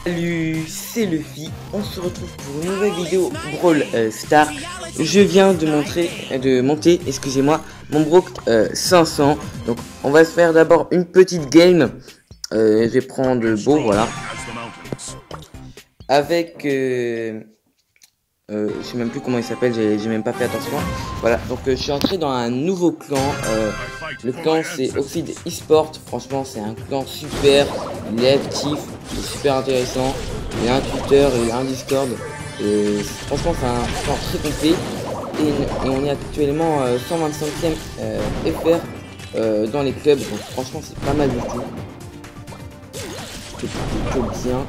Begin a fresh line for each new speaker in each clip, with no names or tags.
Salut, c'est Luffy, on se retrouve pour une nouvelle vidéo Brawl Star. Je viens de monter, excusez-moi, mon Brook 500. Donc on va se faire d'abord une petite game. Je vais prendre Beau, voilà. Avec, je sais même plus comment il s'appelle, j'ai même pas fait attention. Voilà, donc je suis entré dans un nouveau clan. Le clan c'est Oxide eSport. Franchement c'est un clan super, il est actif, il est super intéressant. Il y a un Twitter, il y a un Discord. Et franchement c'est un clan très complet. Et on est actuellement 125e FR dans les clubs. Donc franchement c'est pas mal du tout. C'est plutôt bien.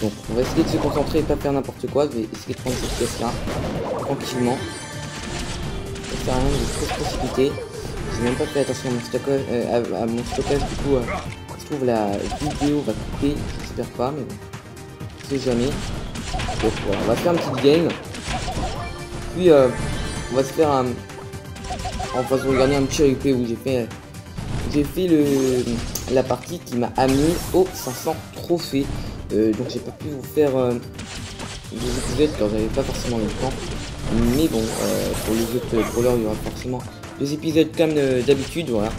Donc on va essayer de se concentrer et pas faire n'importe quoi. Je vais essayer de prendre cette pièce là tranquillement. Ça sert à rien de trop se précipiter. J'ai même pas fait attention à mon stockage, du coup je trouve la vidéo va couper, j'espère pas, mais bon, je sais jamais. Donc voilà, on va faire une petite game. Puis on va se faire un... On va se regarder un petit replay où j'ai fait la partie qui m'a amené aux 500 trophées. Donc j'ai pas pu vous faire des épisodes car j'avais pas forcément le temps. Mais bon, pour les autres brawlers, il y aura forcément des épisodes comme d'habitude, voilà.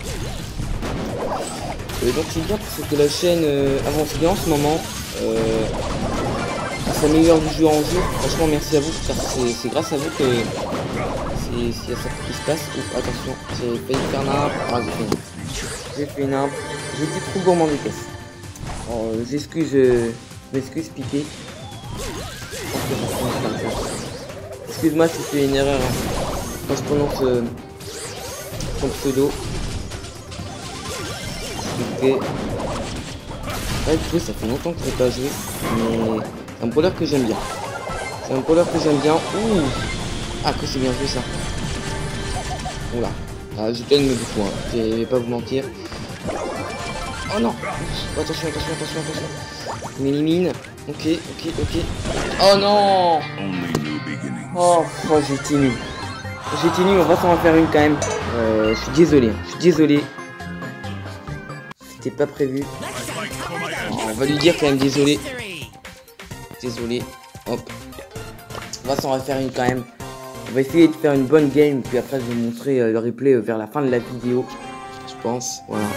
Donc c'est bien parce que la chaîne avance bien en ce moment. S'améliore du jour en jour. Franchement, merci à vous car c'est grâce à vous que s'il y a ça qui se passe. Ouh, attention, j'ai failli faire n'importe. Ah, j'ai fait n'importe. J'ai été trop gourmand des caisses. Oh, je m'excuse Piqué. Excuse-moi si c'est une erreur hein, quand je prononce son pseudo. Ok. Ouais, du coup, ça fait longtemps que je n'ai pas joué, mais c'est un brawler que j'aime bien. C'est un brawler que j'aime bien. Ouh. Ah, que c'est bien joué ça. Oula. Ah, je gagne beaucoup, hein. Je vais pas vous mentir. Oh non. Attention. Je m'élimine. Ok. Oh non. Oh, j'étais nul. On va s'en faire une quand même. Je suis désolé. C'était pas prévu. Oh, on va lui dire quand même désolé. Hop. On va s'en refaire une quand même. On va essayer de faire une bonne game. Puis après je vais vous montrer le replay vers la fin de la vidéo. Je pense. Voilà.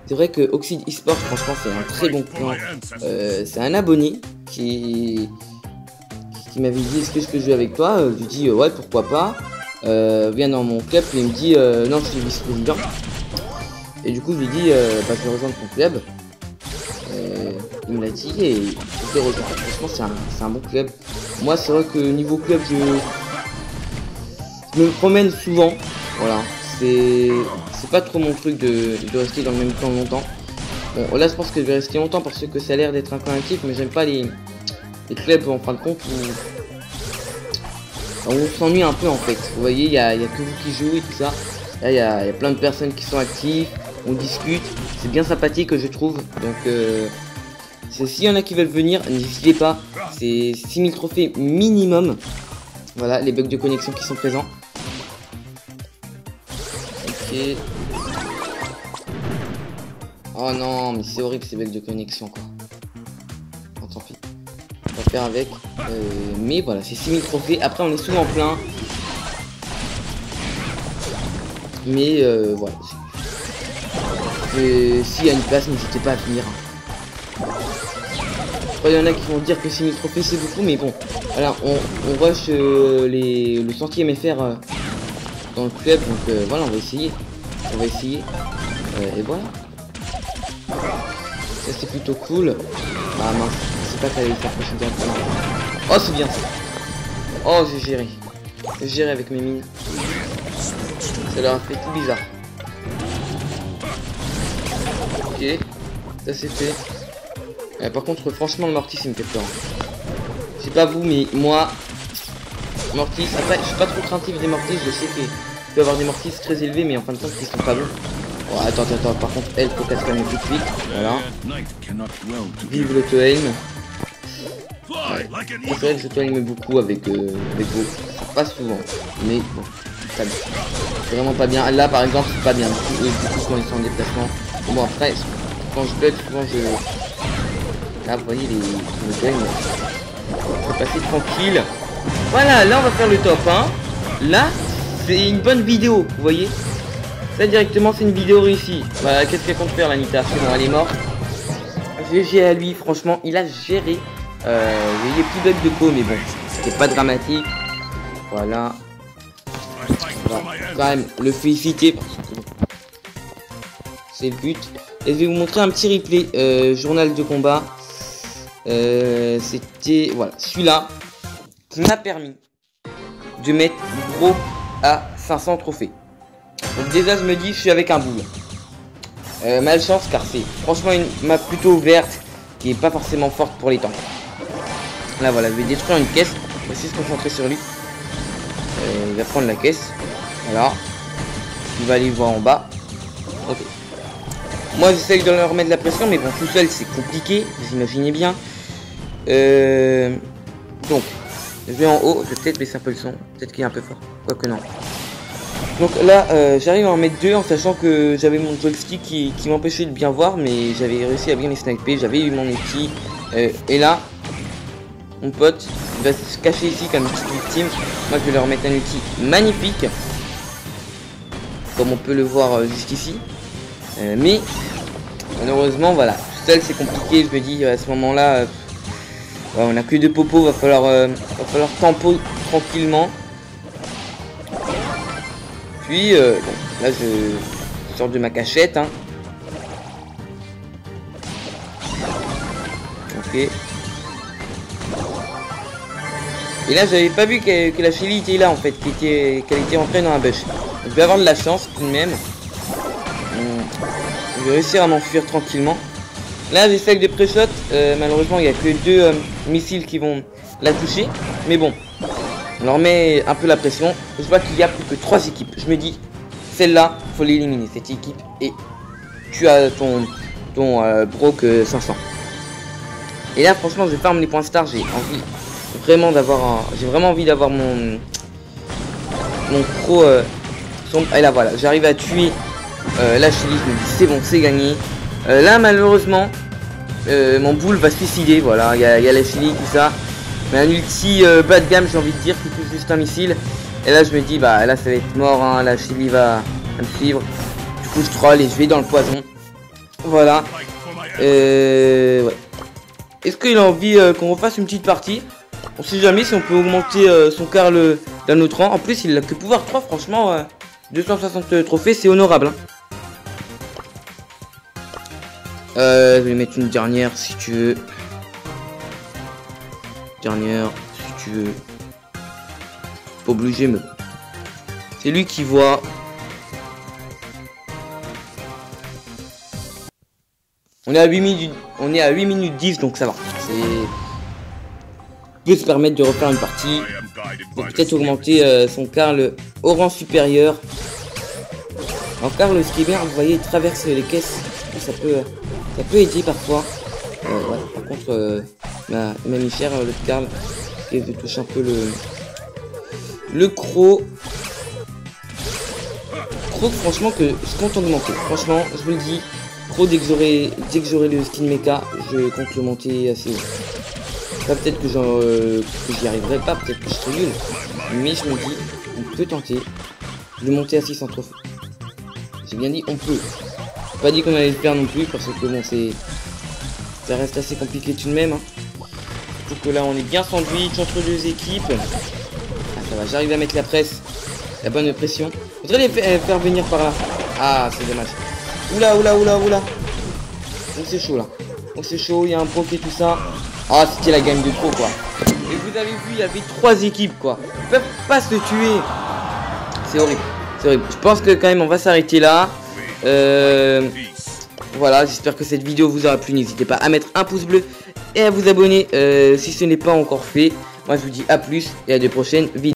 C'est vrai que Oxide eSport, franchement, c'est un très bon clan. C'est un abonné qui m'avait dit est-ce que je peux jouer avec toi. Je lui dis ouais, pourquoi pas. Viens dans mon club. Puis il me dit non, je suis vice-président. Et du coup, je lui dis bah, je vais rejoindre ton club. Il me l'a dit et je l'ai rejoint. Franchement, c'est un bon club. Moi, c'est vrai que niveau club, je me promène souvent. Voilà. C'est pas trop mon truc de rester dans le même clan longtemps. Bon, là je pense que je vais rester longtemps parce que ça a l'air d'être un clan actif, mais j'aime pas les clubs en fin de compte où on s'ennuie un peu en fait. Vous voyez, il y a que vous qui jouez et tout ça. Là il y a plein de personnes qui sont actives, on discute, c'est bien sympathique je trouve. Donc s'il y en a qui veulent venir, n'hésitez pas. C'est 6000 trophées minimum. Voilà les bugs de connexion qui sont présents. Oh non, mais c'est horrible ces bugs de connexion quoi. Oh, tant pis. On va faire avec. Mais voilà, c'est 6000 trophées. Après, on est souvent plein. Mais voilà. S'il y a une place, n'hésitez pas à venir. Il y en a qui vont dire que 6000 trophées c'est beaucoup, mais bon. Voilà, on rush le centième FR dans le club. Donc voilà, on va essayer. Et voilà. Ça c'est plutôt cool. Ah mince, je sais pas qu'elle allait le faire passer directement. Oh c'est bien ça. Oh j'ai géré avec mes mines. Ça leur a fait tout bizarre. Ok, ça c'est fait. Par contre franchement le Mortis il me fait peur. Je sais pas vous mais moi Mortis, après je suis pas trop craintif des Mortis, je sais qu'il peut y avoir des Mortis très élevés mais en fin de compte ils sont pas bons. Oh, attends, par contre, elle faut qu'elle se calme tout de suite. Voilà. Vive l'auto-aim. Ouais. C'est vrai que j'auto-aim beaucoup avec vous. Pas souvent, mais bon, c'est vraiment pas bien. Là, par exemple, c'est pas bien. Du coup, quand ils sont en déplacement. Bon, après, quand je bug, souvent Là, vous voyez, les gagne. On va passer tranquille. Voilà, là, on va faire le top 1. Là, c'est une bonne vidéo, vous voyez. Ça, directement, c'est une vidéo réussie. Voilà, qu'est-ce qu'elle compte faire, l'Anita? C'est bon, elle est morte. GG à lui, franchement, il a géré. Il y a des petits bugs de co, mais bon, c'était pas dramatique. Voilà. On va quand même le féliciter parce que c'est le but. Et je vais vous montrer un petit replay journal de combat. C'était voilà celui-là qui m'a permis de mettre Bro à 500 trophées. Donc déjà je me dis je suis avec un boule. Malchance car c'est franchement une map plutôt verte qui est pas forcément forte pour les temps. Là voilà, je vais détruire une caisse. On va essayer de se concentrer sur lui. Il va prendre la caisse. Voilà. Il va aller voir en bas. Ok. Moi j'essaye de leur remettre de la pression, mais bon, tout seul c'est compliqué, vous imaginez bien. Donc, je vais en haut, je vais peut-être baisser un peu le son, peut-être qu'il est un peu fort, quoique non. Donc là, j'arrive à en mettre deux en sachant que j'avais mon joystick qui m'empêchait de bien voir, mais j'avais réussi à bien les sniper, j'avais eu mon outil. Et là, mon pote il va se cacher ici comme une petite victime. Moi je vais leur mettre un outil magnifique, comme on peut le voir jusqu'ici. Mais malheureusement voilà, tout seul c'est compliqué, je me dis à ce moment là on a que deux popos, va falloir tempo tranquillement. Puis bon, là je sors de ma cachette hein. Ok. Et là j'avais pas vu que la Shelly était là en fait, qu'elle était rentrée dans un bush. Je vais avoir de la chance tout de même. Je vais réussir à m'enfuir tranquillement. Là j'essaie de pré-shot, malheureusement il n'y a que deux missiles qui vont la toucher. Mais bon, on leur met un peu la pression. Je vois qu'il n'y a plus que 3 équipes. Je me dis, celle-là, faut l'éliminer cette équipe. Et tu as ton Brock 500. Et là franchement je vais farm les points stars. J'ai envie vraiment d'avoir j'ai vraiment envie d'avoir mon pro et là voilà, j'arrive à tuer la Shelly, je me dis c'est bon, c'est gagné. Là malheureusement mon boule va se suicider, voilà, il y a la Shelly, tout ça. Mais un ulti bas de gamme, j'ai envie de dire, qui touche juste un missile. Et là je me dis bah là ça va être mort hein, la Shelly va me suivre. Du coup je troll et je vais dans le poison. Voilà. Ouais. Est-ce qu'il a envie qu'on refasse une petite partie? On sait jamais si on peut augmenter son Karl d'un autre rang. En plus il a que pouvoir 3, franchement 260 trophées c'est honorable hein. Je vais mettre une dernière si tu veux. Dernière si tu veux. Pas obligé mais c'est lui qui voit. On est à 8 minutes 10 donc ça va. Il peut se permettre de refaire une partie. Pour peut-être augmenter son Karl au rang supérieur. Alors Karl, ce qui est bien, vous voyez, il traverse les caisses. Ça peut aider parfois. Ouais, par contre, ma mi-chère, le Karl, qui touche un peu le croc. Croc, franchement, que je compte en monter. Franchement, je vous le dis. Croc, dès que j'aurai le skin mecha, je compte le monter assez haut. Là, peut-être que j'y arriverai pas, peut-être que je serai nul. Mais je me dis, on peut tenter de monter à 600 trophées. J'ai bien dit, on peut. J'ai pas dit qu'on allait le faire non plus, parce que bon, ça reste assez compliqué tout de même. Hein. Surtout que là, on est bien sandwich entre deux équipes. Ah, ça va, j'arrive à mettre la presse, la bonne pression. Je voudrais les faire venir par là. Ah, c'est dommage. Oula, oula, oula, oula. Donc c'est chaud là. Donc c'est chaud, il y a un proc et tout ça. Ah, c'était la game de trop quoi. Et vous avez vu, il y avait 3 équipes quoi. Ils peuvent pas se tuer. C'est horrible. C'est horrible. Je pense que quand même on va s'arrêter là. Voilà, j'espère que cette vidéo vous aura plu. N'hésitez pas à mettre un pouce bleu et à vous abonner si ce n'est pas encore fait. Moi je vous dis à plus et à de prochaines vidéos.